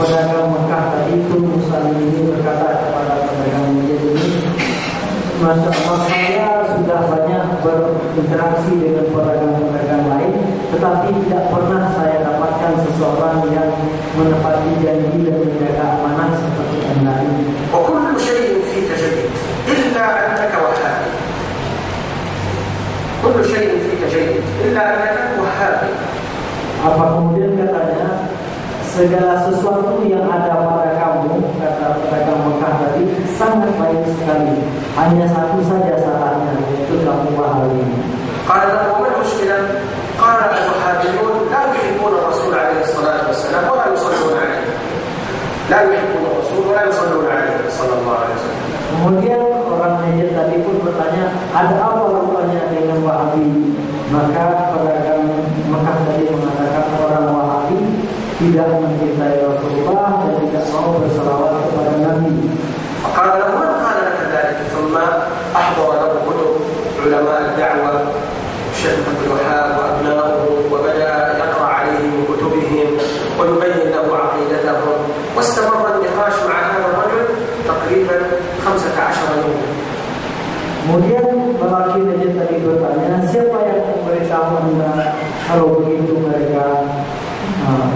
pedagang Mekah tadi itu, Muslim ini berkata kepada pedagang Madinah ini, Masya Allah, saya sudah banyak berinteraksi dengan pedagang-pedagang lain, tetapi tidak pernah saya dapatkan seseorang yang menepati janji dan menjaga amanah seperti Anda ini. وكل شيء فيك جيد إلا أنك وهابي. كل شيء فيك جيد إلا أنك وهابي. Apa kemudian katanya, segala sesuatu yang ada pada kamu, kata pedagang Mekah tadi, sangat baik sekali. Hanya satu saja salahnya, yaitu kamu Wahabi. قال له ما المشكلة؟ قال الوهابيون لا يحبون الرسول عليه الصلاة والسلام ولا يصلون عليه. لا يحبون الرسول ولا يصلون عليه صلى الله عليه وسلم. Kemudian orang Najd tadi pun bertanya, ada apa rupanya dengan Wahabi? Maka pedagang Mekah tadi mengatakan orang Wahabi tidak mencintai Rasulullah dan tidak mau berselawat kepada Nabi. فقال له من قال لك ذلك؟ ثم أحضر له كتب علماء الدعوة الشيخ عبد الوهاب وأبنائه وبدأ يقرأ عليه من كتبهم ويبين له عقيدتهم، واستمر النقاش مع هذا الرجل تقريبا 15 يوما. Kemudian lelaki Najd tadi bertanya, siapa yang memberitahu Anda kalau begitu mereka?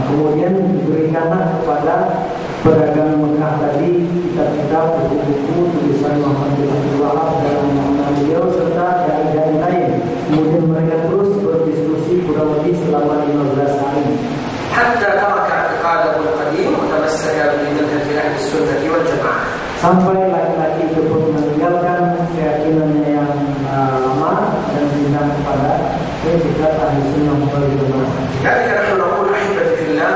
Kemudian diberikanlah kepada pedagang Mekah tadi kitab-kitab, buku-buku tulisan Muhammad bin Abdul Wahab dan Muhammad beliau serta dai-dai lain. Kemudian mereka terus berdiskusi kurang lebih selama 15 hari. حتى ترك اعتقاده القديم وتمسك بمنهج أهل السنة والجماعة. Sampai laki-laki itu pun meninggalkan keyakinannya yang lama dan pindah kepada keyakinan Ahli Sunnah wal Jamaah. لذلك نحن نقول أحبتي في الله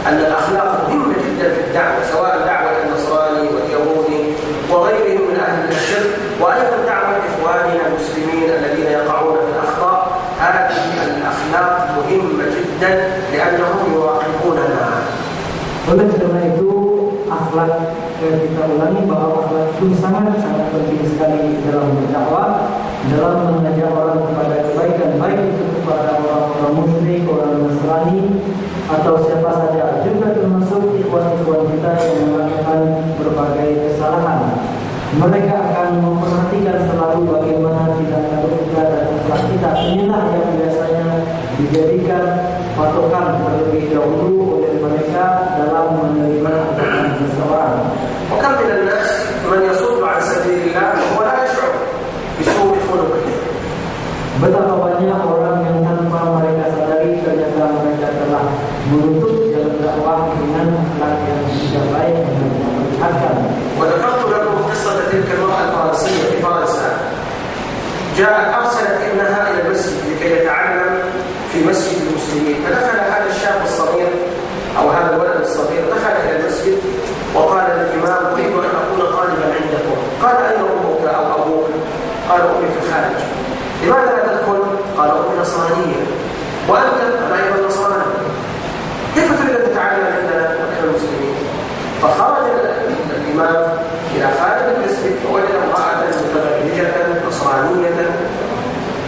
أن الأخلاق مهمة جدا في الدعوة، سواء دعوة النصراني واليهودي وغيرهم من أهل الشرك، وأيضا دعوة إخواننا المسلمين الذين يقعون في الأخطاء. هذه الأخلاق مهمة جدا لأنهم يراقبوننا. Oleh karena itu, akhlak kita ulangi bahwa akhlak itu sangat-sangat penting sekali dalam berdakwah, dalam mengajak orang kepada kebaikan, baik itu kepada orang-orang musyrik, orang Nasrani, atau siapa saja, juga termasuk ikhwan-ikhwan kita yang melakukan berbagai kesalahan. Mereka akan memperhatikan selalu bagaimana tindakan kita dan akhlak kita. Inilah yang biasanya dijadikan patokan terlebih dahulu oleh mereka dalam menerima ajakan seseorang. وكم من الناس من يصد عن سبيل الله وهو لا يشعر بسوء خلقه. Betapa banyak orang yang tanpa mereka sadari ternyata mereka telah menutup jalan dakwah dengan akhlak yang tidak baik dan memperlihatkan. وذكرت لكم قصة تلك المرأة الفرنسية في فرنسا. جاءت أرسلت ابنها إلى المسجد لكي يتعلم في مسجد المسلمين، فدخل هذا الشاب الصغير أو هذا الولد الصغير دخل إلى المسجد وقال للإمام أريد أن أكون طالبا عندكم. قال أين أمك أو أبوك؟ قال أمي في الخارج. لماذا لا تدخل؟ قال أمي نصرانية. وأنت؟ أنا أيضا نصراني. كيف تريد أن تتعلم عندنا ونحن المسلمين؟ فخرج الإمام إلى خارج المسجد فوجد امرأة متبرجة نصرانية.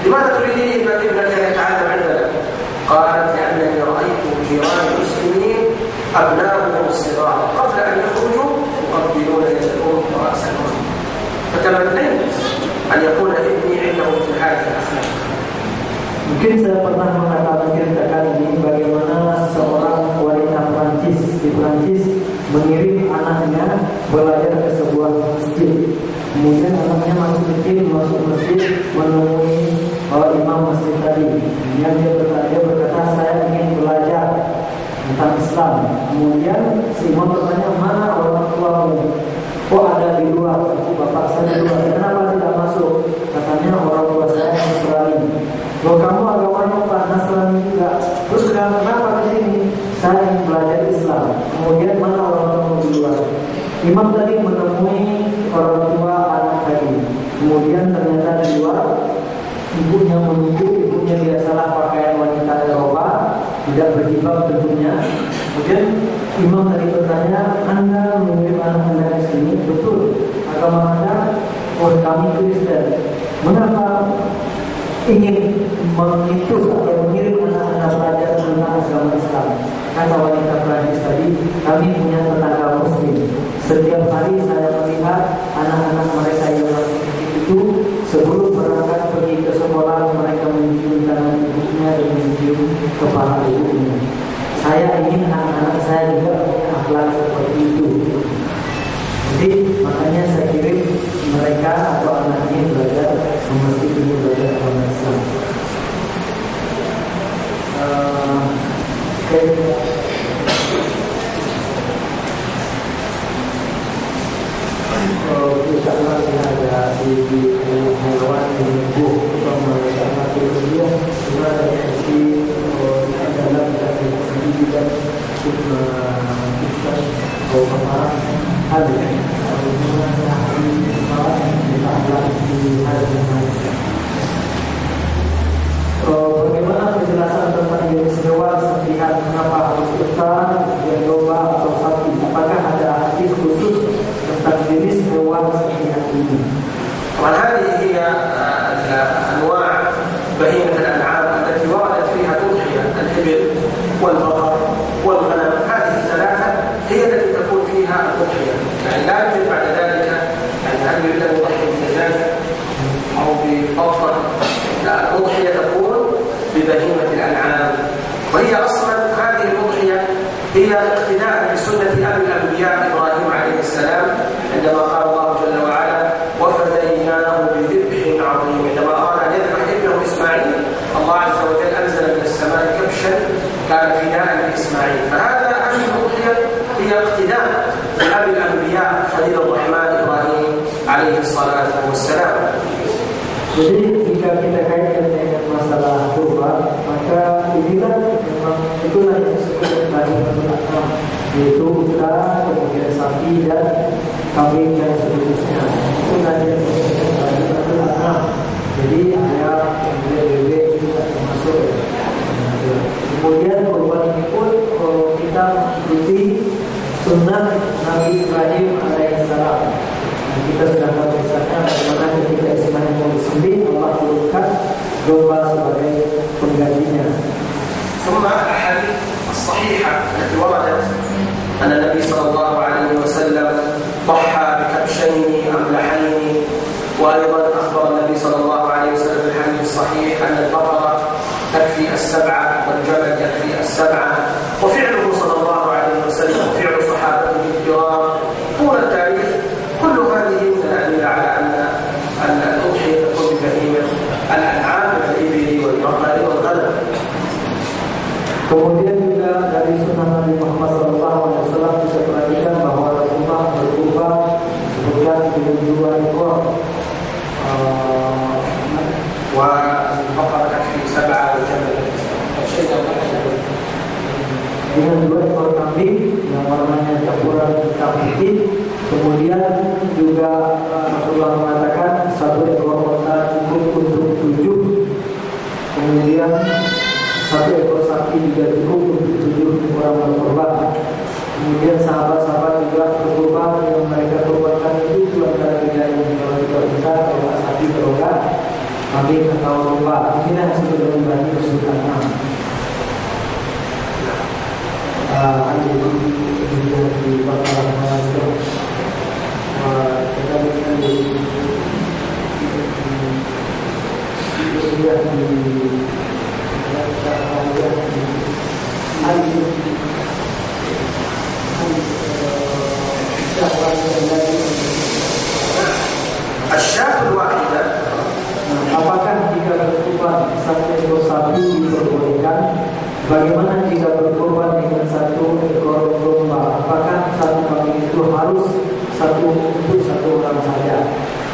لماذا تريدين ابنك أن يتعلم عندنا؟ قالت لأنني رأيت جيران المسلمين أبناؤهم الصغار قبل أن يخرجوا يقبلون يد الأم ورأس الأم، فتمنيت أن يكون ابني عنده في هذه الأخلاق. Mungkin saya pernah menceritakan ini bagaimana seorang wanita Prancis di Prancis mengirim anaknya belajar ke sebuah masjid. Kemudian anaknya masuk masjid menemui imam masjid tadi. Kemudian dia berkata, saya ingin belajar tentang Islam. Kemudian si imam bertanya, mana orang tuamu? Kok ada di luar? Bapak saya di luar. Kenapa tidak masuk? Katanya orang tua saya Nasrani. Loh, kamu agamanya Pak Nasrani juga. Terus kenapa di sini? Saya ingin belajar Islam. Kemudian mana orang tua di luar? Imam tadi menemui orang tua anak tadi. Kemudian ternyata di luar ibunya menunggu. Ibunya biasalah pakaian wanita Eropa, tidak berjilbab tentunya. Kemudian imam tadi bertanya, Anda mengirim anak Anda ke sini? Betul. Agama Anda? Oh, kami Kristen. Mengapa ingin mengitus atau mengirim anak-anak belajar tentang agama Islam? Kata wanita Prancis tadi, kami punya tetangga muslim. Setiap hari saya melihat anak-anak mereka yang masih kecil itu sebelum berangkat pergi ke sekolah mereka mencium tangan ibunya dan mencium kepala ibunya. Saya ingin anak-anak saya juga punya akhlak seperti itu. Jadi makanya saya kirim mereka atau anak ini belajar mesti ini belajar agama Islam. Kita lagi ada di hewan di buku mereka mati kemudian cuma ada di dalam dan kita bahwa ada bagaimana penjelasan tentang jenis hewan serpihan, kenapa harus unta, dan domba atau sapi? Apakah ada hadis khusus tentang jenis hewan serpihan ini? وهذه هي أنواع بهيمة الأنعام التي وردت فيها تضحية الإبل والبقر والغنم. هذه الثلاثة هي التي تكون فيها التضحية، يعني لا يوجد بعد ذلك يعني هل يريد أن يضحي بدجاج أو ببقر، لا، الأضحية تكون ببهيمة الأنعام. وهي أصلا هذه الأضحية هي اقتداء بسنة أبي الأنبياء إبراهيم عليه السلام عندما قال الله جل وعلا وفديناه بذبح عظيم. عندما أراد أن يذبح ابنه إسماعيل الله عز وجل أنزل من السماء كبشا كان فداء لإسماعيل. فهذه الأضحية هي اقتداء بأبي الأنبياء خليل الرحمن إبراهيم عليه الصلاة والسلام. Jadi jika kita kaitkan dengan masalah kurban, maka inilah memang itulah yang disebut tadi masalah, yaitu unta, kemudian sapi dan kambing dan seterusnya. Itulah yang disebut tadi masalah. Jadi ayam, kemudian bebek juga termasuk. Kemudian kurban ini pun kita mengikuti sunnah Nabi Ibrahim alaihissalam. Kita sudah tahu misalnya bagaimana ketika Ismail mau disembelih Allah turunkan domba sebagai penggantinya. ثم الأحاديث الصحيحة التي وردت أن النبي صلى الله عليه وسلم ضحى بكبشين أملحين، وأيضا أخبر النبي صلى الله عليه وسلم في الحديث الصحيح أن البقرة تكفي السبعة والجمل يكفي السبعة. وفعله صلى الله عليه وسلم وفعل صحابته الكرام طول التاريخ كل هذه من الأدلة على أن الأضحية تكون ببهيمة الأنعام من الإبل والبقر والغنم. Kemudian juga dari sunnah Nabi Muhammad SAW bisa perhatikan bahwa Rasulullah berkurban sebutkan dengan 2 ekor والبقرة تكفي 7 والجمل dengan 2 ekor kambing yang warnanya campuran hitam putih. Kemudian juga Rasulullah mengatakan 1 ekor unta cukup untuk 7. Kemudian 1 ekor sapi juga cukup untuk 7 orang berkorban. Kemudian sahabat-sahabat juga berkorban yang mereka korbankan itu antara bedanya kalau kita unta, kalau sapi berkorban, kambing atau domba. Inilah yang disebut dengan bani bersultanah. Ada di bakaran itu. Kita lihat di الشاة الواحدة. Apakah jika berkorban 1 ekor sapi diperbolehkan? Bagaimana jika berkorban dengan 1 ekor domba? Apakah 1 kambing itu harus untuk 1 orang saja?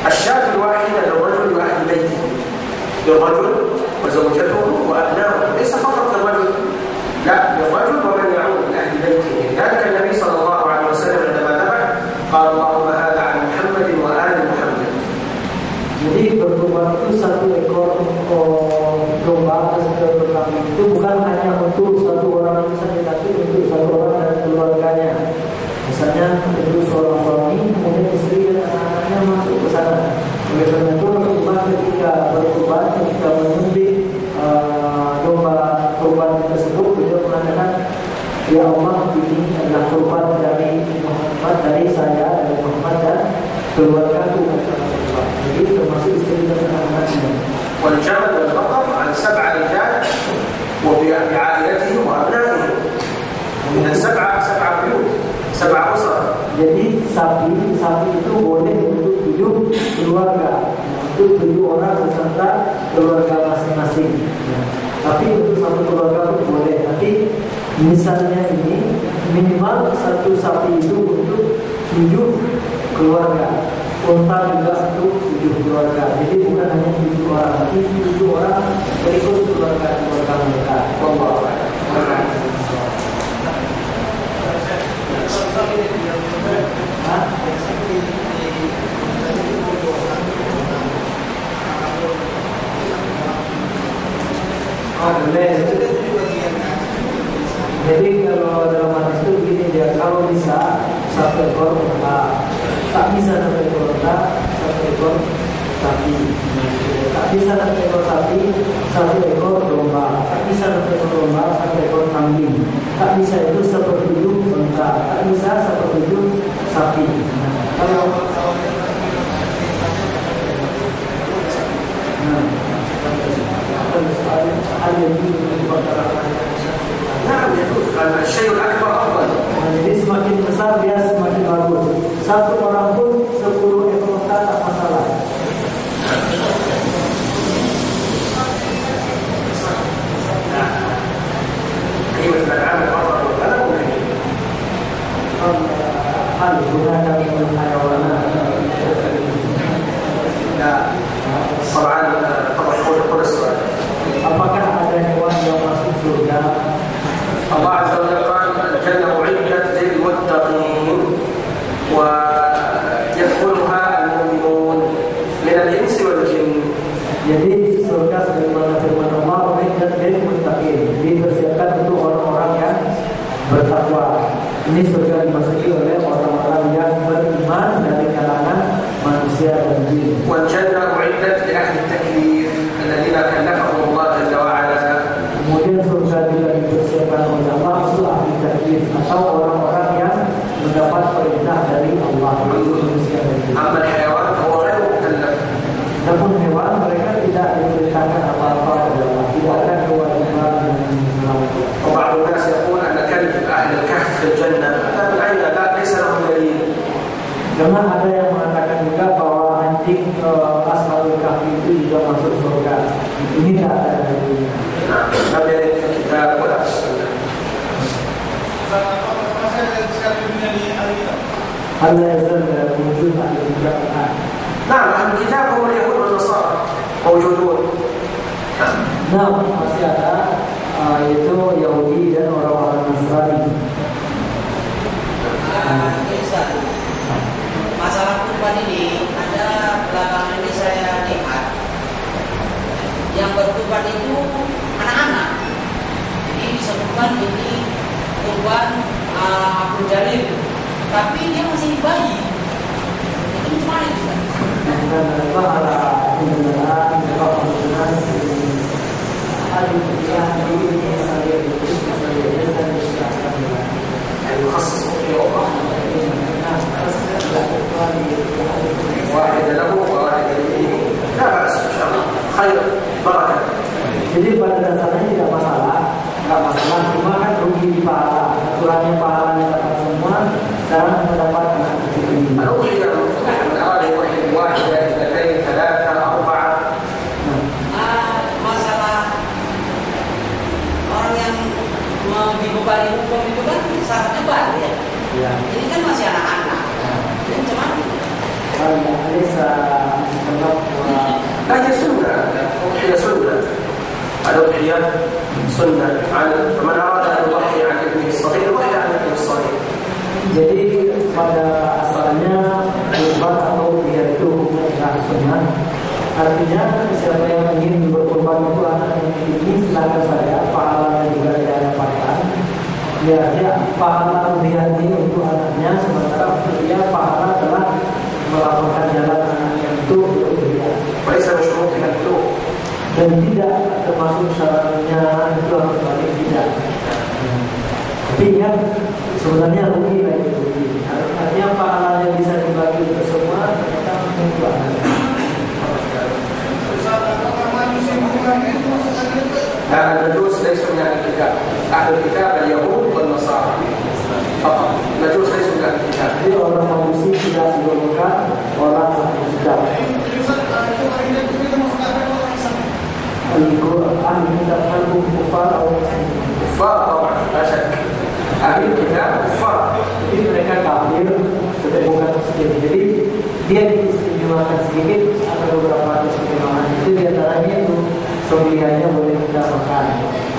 الشاة الواحدة للرجل وأهل بيته، للرجل وزوجته وأبنائه، ليس فقط للرجل، لا، للرجل ومن يعود من أهل بيته. ذلك النبي صلى الله عليه وسلم عندما ذبح قال اللهم هذا عن محمد وآل محمد. Jadi berkorban itu 1 ekor domba atau 1 ekor kambing itu bukan hanya untuk 1 orang saja, tapi untuk 1 orang dan keluarganya. Misalnya untuk seorang suami, kemudian istri dan anak-anaknya masuk ke sana. Oleh karena itu Rasulullah ketika berkorban, ketika menyembelih domba korban tersebut, beliau mengatakan, ya Allah, ini adalah korban keluarga itu jadi termasuk istri dan anak-anaknya. والجمل والبقر عن 7 رجال وبعائلتهم وأبنائهم. من 7 بيوت 7 أسر. Jadi sapi itu boleh untuk 7 keluarga, untuk 7 orang beserta keluarga masing-masing. Tapi untuk satu keluarga itu boleh. Tapi misalnya ini minimal satu sapi itu untuk 7 keluarga, unta juga untuk 7 keluarga. Jadi bukan hanya 7 orang, tapi 7 orang berikut keluarga mereka. Jadi kalau dalam hadis itu begini dia, kalau bisa satu ekor unta, tak bisa satu ekor unta, satu ekor sapi, tak bisa satu ekor sapi, satu ekor domba, tak bisa satu ekor domba, satu ekor kambing, tak bisa itu 1/7 unta, tak bisa 1/7 sapi. Kalau نعم يجوز. الشيء الأكبر أفضل. Jadi semakin besar dia semakin bagus. Satu orang pun 10 ekor unta tak masalah. قيمة الأنعام الأفضل والغنم هل هناك من الحيوانات طبعا خذ السؤال. apakah ada hewan yang masuk surga? الله عز وجل قال الجنة أعدت للمتقين ويدخلها المؤمنون من الإنس والجن. Jadi surga sebagaimana firman Allah uiddat lil muttaqin, dipersiapkan untuk orang-orang yang bertakwa. Ini surga dimasuki oleh orang-orang yang beriman dari kalangan manusia dan jin. والجنة أعدت لأهل التكليف الذين كلفهم الله جل وعلا. Kemudian surga juga dipersiapkan oleh Allah untuk ahli taklif atau orang-orang yang mendapat perintah dari Allah. أما الحيوان فهو غير مكلف. Namun hewan mereka tidak diperintahkan apa-apa oleh Allah, tidak ada kewajiban yang selamatkan. وبعض الناس يقول أن كلب أهل الكهف في الجنة. هذا من أين؟ لا ليس له دليل. Karena ada yang mengatakan juga bahwa anjing Ashabul Kahfi itu juga masuk surga. Ini tidak ada dalilnya. نعم لا يرد في الكتاب ولا في السنة. Allah yazal wujud ahli kitab. نعم أهل الكتاب هم اليهود والنصارى موجودون. Nah, masih ada yaitu Yahudi dan orang-orang Nasrani. Masalah kurban ini ada belakangan ini saya lihat yang berkurban itu anak-anak. Jadi disebutkan ini kurban Abu Jalil, tapi dia masih bayi. Itu gimana itu? Dan pahala kendaraan berapa lunas hari yang ini saya itu saya يخصص في أخرى واحد له وواحد لابنه. لا بأس إن شاء الله خير بركة. Jadi pada dasarnya tidak masalah, cuma kan rugi di pahala. Aturannya pahalanya dapat semua, sekarang mendapat anak kecil ini. الأضحية من أراد يضحي بواحدة اثنتين ثلاثة أربعة. Masalah orang yang dibebani hukum itu kan syaratnya baru ya. Ya. Ini kan masih anak-anak. Ini cuman Kalau Alisa sebab لا هي سنة. الأضحية سنة. الأضحية سنة. فمن أراد أن يضحي عن ابنه الصغير يضحي عن ابنه الصغير. jadi pada asalnya kurban atau dia itu hukumnya tidak sunnah. Artinya siapa yang ingin berkurban itu anak yang ini silakan saja, pahalanya juga dia dapatkan. Ya, pahala lihat ini untuk anaknya, sementara untuk dia pahala telah melaporkan jalan anaknya itu untuk dia. وليس بشروطها البلوغ. Dan tidak termasuk syaratnya itu harus balik, tidak. Tapi ya sebenarnya rugi lah itu rugi. Artinya pahalanya bisa dibagi untuk semua. majus saya sudah kita. Jadi orang majusi tidak digolongkan orang Islam. Al-Quran kita hukum kufar atau la syak. Ahli kitab kufar. Jadi mereka kafir, sudah bukan muslim. Jadi dia diistimewakan sedikit, ada beberapa istimewaan. Itu diantaranya itu pemilihannya boleh kita makan,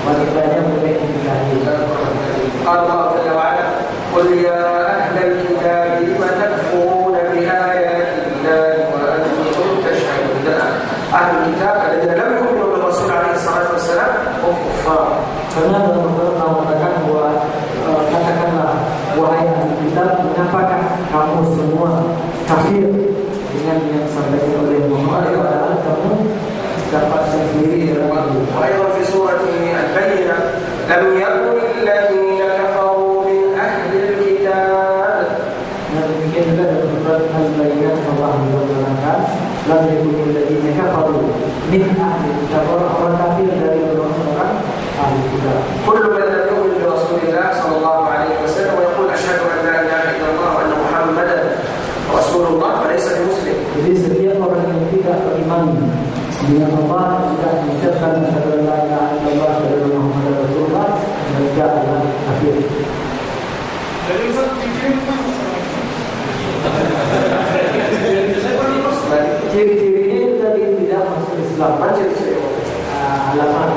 wanitanya boleh dinikahi. Allah Jalla wa Ala, "Qul ya ahlal kitab lima takfuruna bi ayatillahi wa antum tashhadun." Ahlul kitab alladziina lam yu'minu bir Rasul alaihi salatu wassalam hum kuffar. Karena dalam Al-Quran mengatakan bahwa katakanlah wahai ahli kitab, mengapakah kamu semua kafir dengan yang disampaikan oleh Muhammad, padahal kamu dapat sendiri dalam itu. وأيضا في سورة البينة لم يكن الذين كفروا من أهل الكتاب. Dan demikian juga dalam surat Al-Bayyinah Allah mengatakan lam yakunil ladzina kafaru min ahli kitab, orang kafir dari orang ahli kitab. كل من لم يؤمن برسول الله صلى الله عليه وسلم ويقول أشهد أن لا إله إلا الله وأن محمدا رسول الله فليس بمسلم. Jadi setiap orang yang tidak beriman dengan Allah, tidak mengucapkan asyhadu an la ilaha illallah wa asyhadu anna Muhammadar Rasulullah, mereka adalah kafir. Ciri-cirinya itu tadi tidak masuk Islam. Apa ciri-ciri? Alamat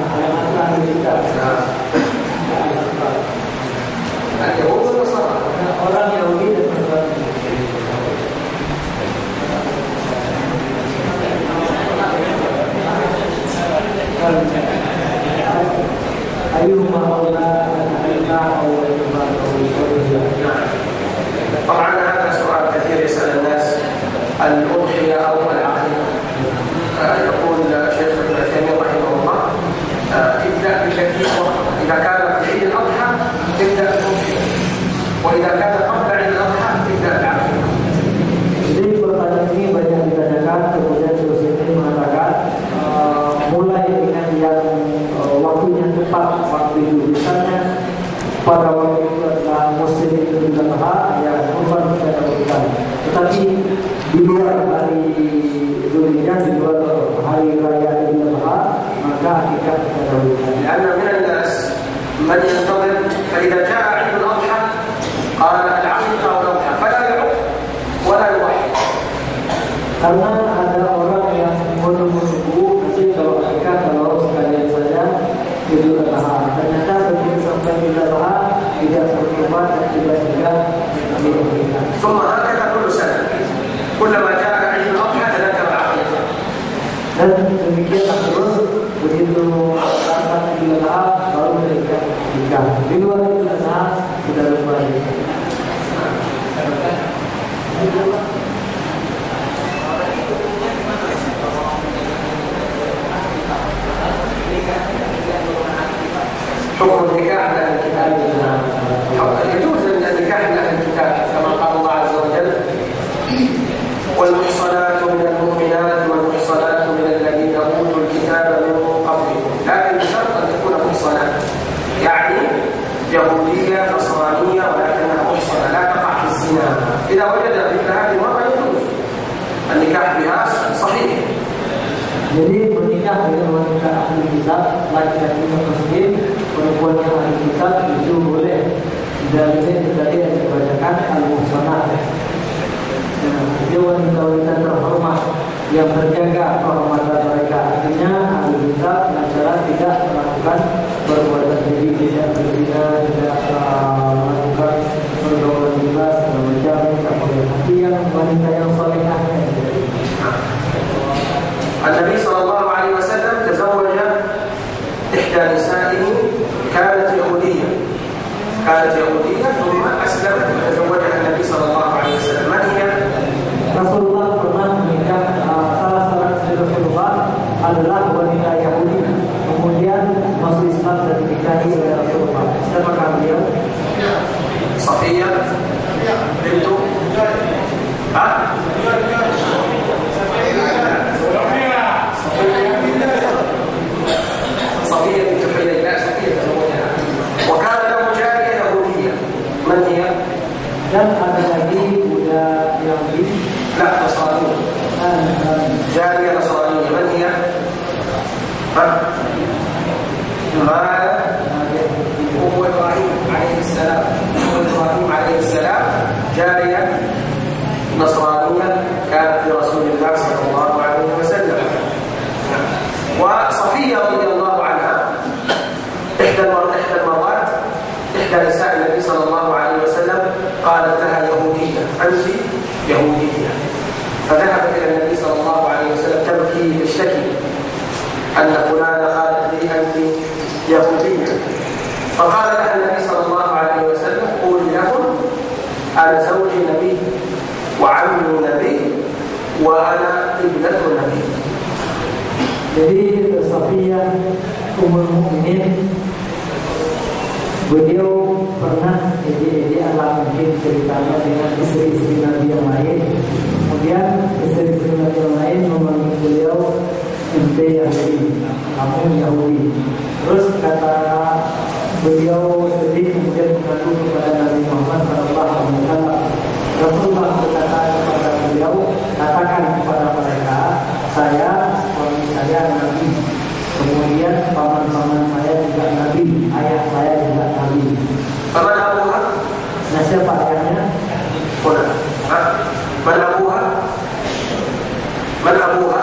ahli kitab. Al-Yahud wal Nasara. Orang Yahudi dan Nasrani. Ayyuhuma aula al-ilma aw al-iman aw al-shari'ah. طبعا هذا سؤال كثير يسأل الناس الأضحية أو العقيقة. يقول شيخ ابن عثيمين رحمه الله ابدأ بكثير وقت. إذا كان في عيد الأضحى ابدأ بالأضحية، وإذا كان قبل عيد الأضحى ابدأ بالعقيقة. Jadi pertanyaan ini banyak ditanyakan, kemudian Syekh mengatakan mulai dengan yang waktunya tepat waktu itu. Misalnya pada waktu itu adalah musim Idul Adha, ya kurban kita lakukan. Tetapi di luar hari Idul Adha, di luar hari raya Idul Adha, maka kita lakukan. لأن من الناس من ينتظر فإذا جاء عيد الأضحى قال العقيقة والأضحى فلا يعق ولا يضحي. Karena ada orang yang menunggu nanti kalau akikah, kalau sekalian saja Idul Adha. Ternyata begitu sampai Idul Adha tidak berkurban dan tidak juga dilakukan. ثم هكذا كل سنة كلما جاء عيد الأضحى تذكر العقيقة. Dan demikianlah terus begitu datang Idul Adha baru mereka nikah. Di luar Idul Adha sudah lupa. حكم النكاح لأهل الكتاب يجوز النكاح لأهل الكتاب كما قال الله عز وجل والمحصنات من المؤمنات والمحصنات من الذين أوتوا الكتاب من قبلكم لكن بشرط أن تكون محصنات، يعني يهودية نصرانية ولكنها محصنة لا تقع في الزنا. إذا وجد مثل هذه المرأة يجوز النكاح بها صحيح. Jadi menikah dengan wanita ahli kitab, laki-laki muslim, perempuan yang ahli kitab itu boleh. Dan ini tadi yang dibacakan al-muhsanat. Dia wanita-wanita terhormat yang terjaga kehormatan mereka. Artinya ahli kitab dengan tidak melakukan perbuatan keji, tidak berzina, tidak melakukan pergaulan bebas, macam tapi yang wanita yang salehah. النبي صلى الله عليه وسلم تزوج إحدى نسائه كانت يهودية ثم أسلمت Dan ada lagi Buddha Yahudi. لا نصرانية. جارية نصرانية. من هي؟ هو إبراهيم عليه السلام. إبراهيم عليه السلام جارية نصرانية كانت لرسول الله صلى الله عليه وسلم. وصفية رضي الله عنها إحدى المرات إحدى نساء النبي صلى الله عليه وسلم قالت لها يهودية، أنت يهودية. فذهبت إلى النبي صلى الله عليه وسلم تبكي تشتكي أن فلانة قالت لي أنت يهودية. فقال لها النبي صلى الله عليه وسلم قولي لهم أنا زوجي نبي وعمي نبي وأنا ابنة نبي. Jadi Safiyah Ummul Mukminin, beliau pernah ala mungkin ceritanya dengan istri-istri Nabi yang lain. Kemudian istri-istri Nabi yang lain memanggil beliau ente Yahudi, kamu Yahudi. Terus kata beliau sedih kemudian mengaku kepada Nabi Muhammad SAW. Rasulullah berkata kepada beliau, katakan kepada mereka, saya suami saya Nabi, kemudian paman-paman saya juga Nabi, ayah saya juga Nabi. Paman Abuha? Nah, siapa ayahnya? Man Abuha? Man Abuha?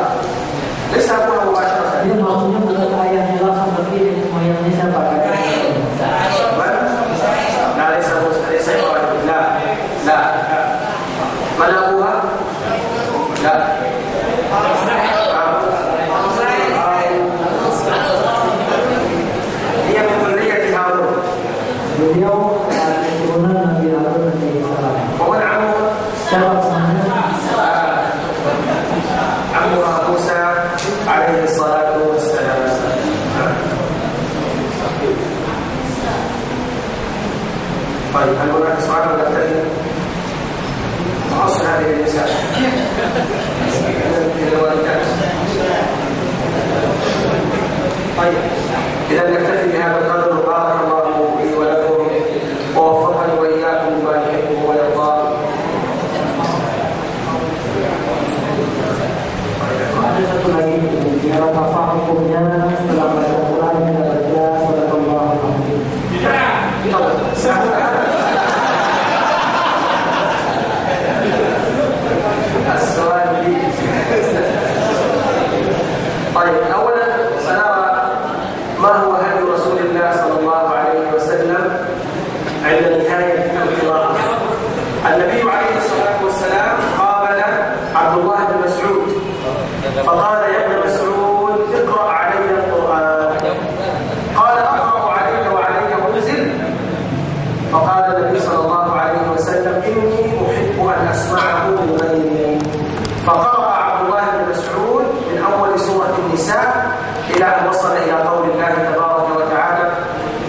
Lesa Abuha mubasharatan. Ini maksudnya bukan ayahnya langsung begini, ayahnya siapa? لا من أبوها؟ لا هي من ذرية هارون. beliau keturunan Nabi Harun alaihissalam. ومن عمها؟ عمها موسى عليه الصلاة والسلام. طيب هل هناك سؤال ولا نكتفي؟ أصل هذه النساء طيب إذا نكتفي بهذا القدر. بارك الله لي ولكم ووفقني وإياكم لما يحبه ويرضاه. Ada satu lagi, biar apa hukumnya setelah baca Quran kita baca Subhanallah السؤال لي. طيب أولا سنرى ما هو هدي رسول الله صلى الله عليه وسلم عند نهاية القراءة. النبي عليه الصلاة والسلام قابل عبد الله بن مسعود فقال يا ابن مسعود اقرأ علي القرآن. قال أقرأ عليك وعليك أنزل. فقال النبي صلى الله عليه وسلم إني أحب أن أسمعه من غيري. فقرأ عبد الله بن مسعود من أول سورة النساء إلى أن وصل إلى قول الله تبارك وتعالى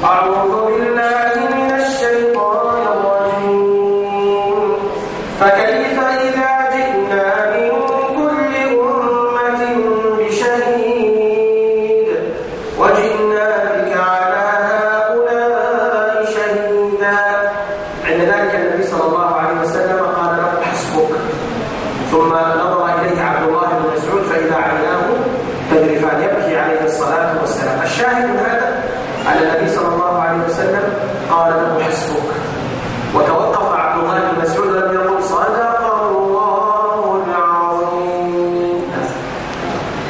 أعوذ بالله من الشيطان الرجيم فكيف إذا جئنا من كل أمة بشهيد وجئنا بك على هؤلاء شهيدا. عند ذلك النبي صلى الله عليه وسلم قال له حسبك. ثم نظر إليه عبد الله بن مسعود فإذا عيناه تذرفان يبكي عليه الصلاة والسلام. الشاهد من هذا أن النبي صلى الله عليه وسلم قال له حسبك. وتوقف عبد الله بن مسعود لم يقل صدق الله العظيم.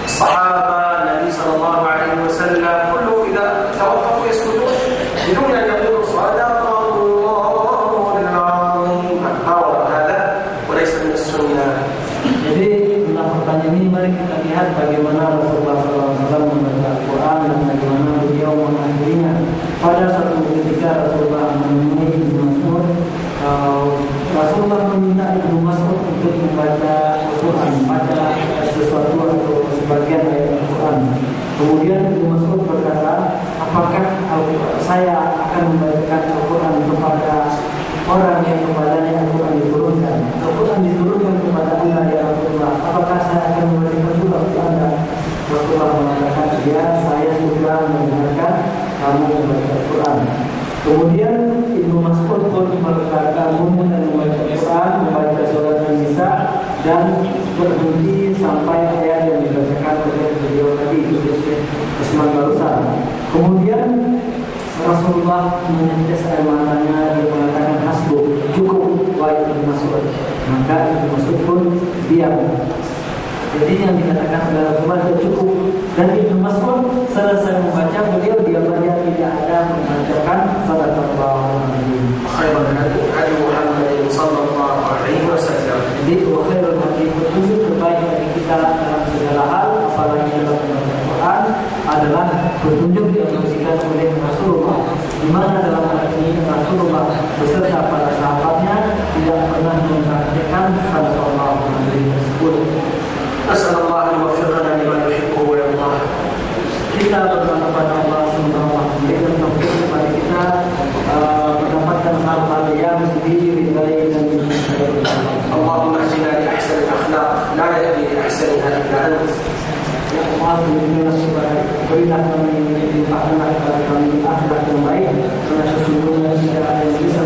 الصحابة النبي صلى الله عليه وسلم كلهم إذا توقفوا يسكتون بدون أن يقولوا صدق الله العظيم. ما وراء هذا وليس من السنة. Jadi dalam pertanyaan ini mari kita lihat bagaimana Rasulullah SAW membaca Al-Quran dan bagaimana beliau mengakhirinya. Pada satu ketika Rasulullah menemui Ibnu Mas'ud, Rasulullah meminta Ibnu Mas'ud untuk membaca Al-Quran, membaca sesuatu atau sebagian ayat Al-Quran. Kemudian Ibnu Mas'ud berkata, apakah saya akan membacakan Al-Quran kepada orang yang kepadanya Al-Quran diturunkan? Al-Quran diturunkan kepada Anda ya Rasulullah, apakah saya akan memberikan juga kepada Anda? Rasulullah mengatakan, ya saya sudah mendengarkan kamu membaca Al-Quran. Kemudian berhenti sampai ayat yang dibacakan oleh beliau tadi, Usman barusan. Kemudian Rasulullah menetes air matanya, dia mengatakan hasbuk, cukup, wahai Ibnu Mas'ud. Maka Ibnu Mas'ud pun diam. Jadi yang dikatakan oleh Rasulullah itu cukup. Dan Ibnu Mas'ud selesai membaca, beliau diam saja, tidak ada membacakan sallallahu alaihi wasallam. Jadi khairul hadi, petunjuk terbaik bagi kita dalam segala hal, apalagi dalam membaca Quran, adalah petunjuk yang diberikan oleh Rasulullah. Di mana dalam hal ini Rasulullah beserta para sahabatnya tidak pernah mempraktikkan sallallahu alaihi wasallam. Nasallallahu an yuwaffiqana lima yuhibbu wa yardah. Kita berdoa kepada Allah Subhanahu wa taala memberikan taufik kepada kita mendapatkan hal-hal yang diridai dan dicintai. Allahumma hdina li ahsani al-akhlaq, la yahdi li ahsaniha illa ant. Ya Allah, berilah kami limpahkanlah kepada kami akhlak yang baik, karena sesungguhnya tidak ada yang bisa